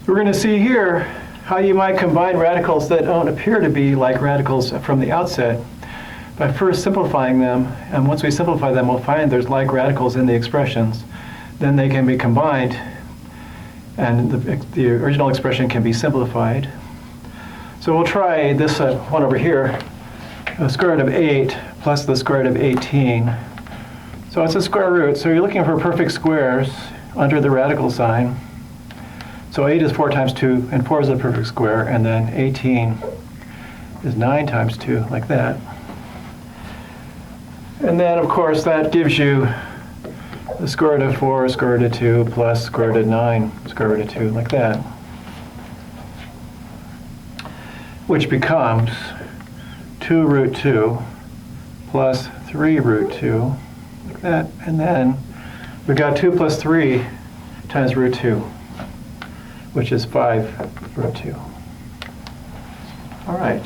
We're going to see here how you might combine radicals that don't appear to be like radicals from the outset by first simplifying them. And once we simplify them, we'll find there's like radicals in the expressions. Then they can be combined, and the original expression can be simplified. So we'll try this one over here, the square root of 8 plus the square root of 18. So it's a square root, so you're looking for perfect squares under the radical sign. So 8 is 4 times 2, and 4 is a perfect square, and then 18 is 9 times 2, like that. And then, of course, that gives you the square root of 4, square root of 2, plus square root of 9, square root of 2, like that. Which becomes 2 root 2 plus 3 root 2, like that. And then we've got 2 plus 3 times root 2, which is 5 root 2. All right.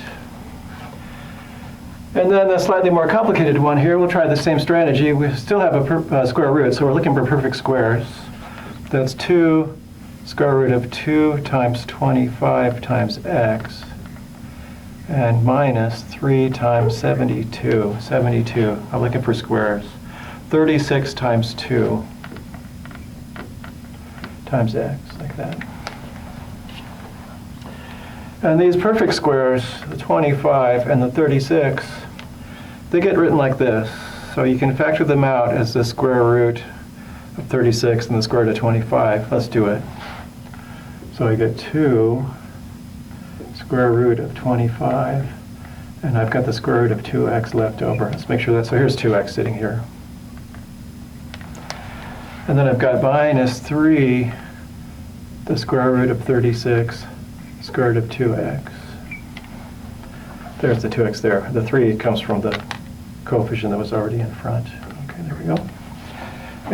And then the slightly more complicated one here, we'll try the same strategy. We still have a square root, so we're looking for perfect squares. That's 2 square root of 2 times 25 times x, and minus 3 times 72. 72, I'm looking for squares. 36 times 2 times x, like that. And these perfect squares, the 25 and the 36, they get written like this. So you can factor them out as the square root of 36 and the square root of 25. Let's do it. So I get 2 square root of 25, and I've got the square root of 2x left over. Let's make sure that, so here's 2x sitting here. And then I've got minus 3, the square root of 36, square root of 2x. There's the 2x there. The 3 comes from the coefficient that was already in front. Okay, there we go.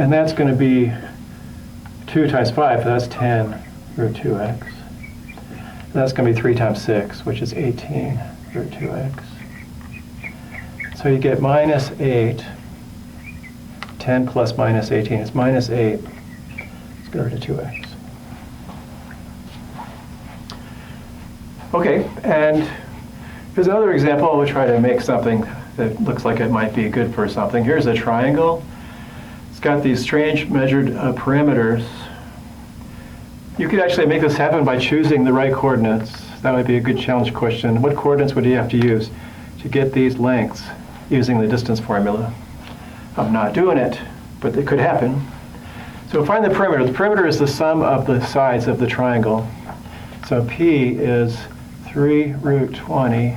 And that's going to be 2 times 5, so that's 10 root 2x. And that's going to be 3 times 6, which is 18 root 2x. So you get minus 8. 10 plus minus 18 is minus 8 square root of 2x. Okay, and here's another example. We'll try to make something that looks like it might be good for something. Here's a triangle. It's got these strange measured perimeters. You could actually make this happen by choosing the right coordinates. That would be a good challenge question. What coordinates would you have to use to get these lengths using the distance formula? I'm not doing it, but it could happen. So find the perimeter. The perimeter is the sum of the sides of the triangle. So P is 3 root 20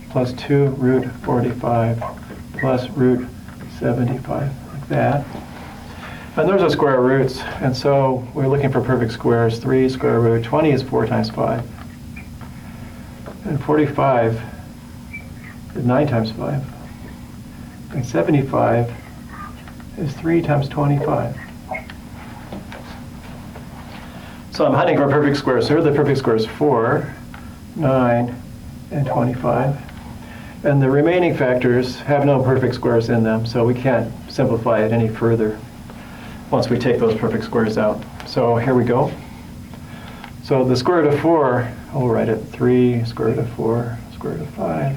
plus 2 root 45 plus root 75, like that. And those are square roots, and so we're looking for perfect squares. 3 square root 20 is 4 times 5. And 45 is 9 times 5. And 75 is 3 times 25. So I'm hunting for perfect squares. So here are the perfect squares: 4, 9, and 25. And the remaining factors have no perfect squares in them, so we can't simplify it any further once we take those perfect squares out. So here we go. So the square root of 4, we'll write it 3 square root of 4 square root of 5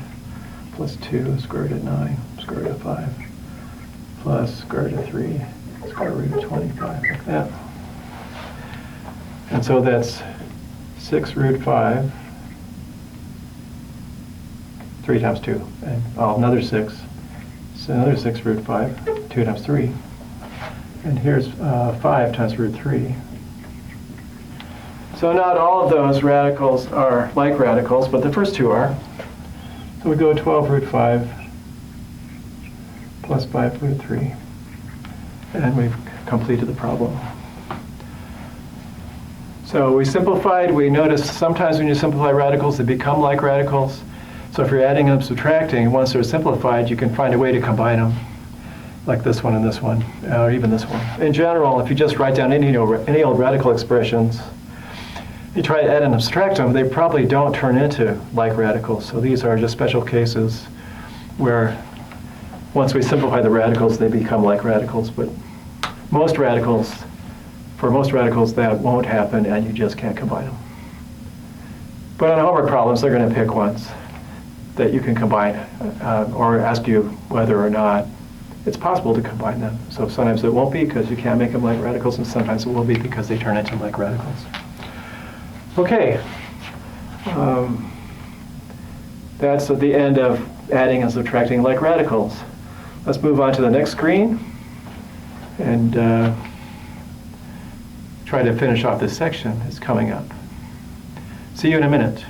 plus 2 square root of 9 square root of 5 plus square root of 3 square root of 25, like that. And so that's 6 root 5, 3 times 2, and another 6. So another 6 root 5, 2 times 3. And here's 5 times root 3. So not all of those radicals are like radicals, but the first two are. So we go 12 root 5 plus 5 root 3. And we've completed the problem. So we simplified. We noticed sometimes when you simplify radicals, they become like radicals. So if you're adding and subtracting, once they're simplified, you can find a way to combine them, like this one and this one, or even this one. In general, if you just write down any old radical expressions, you try to add and subtract them, they probably don't turn into like radicals. So these are just special cases where once we simplify the radicals, they become like radicals. But for most radicals, that won't happen, and you just can't combine them. But on homework problems, they're going to pick ones that you can combine or ask you whether or not it's possible to combine them. So sometimes it won't be because you can't make them like radicals, and sometimes it will be because they turn into like radicals. Okay. That's at the end of adding and subtracting like radicals. Let's move on to the next screen and try to finish off this section. It's coming up. See you in a minute.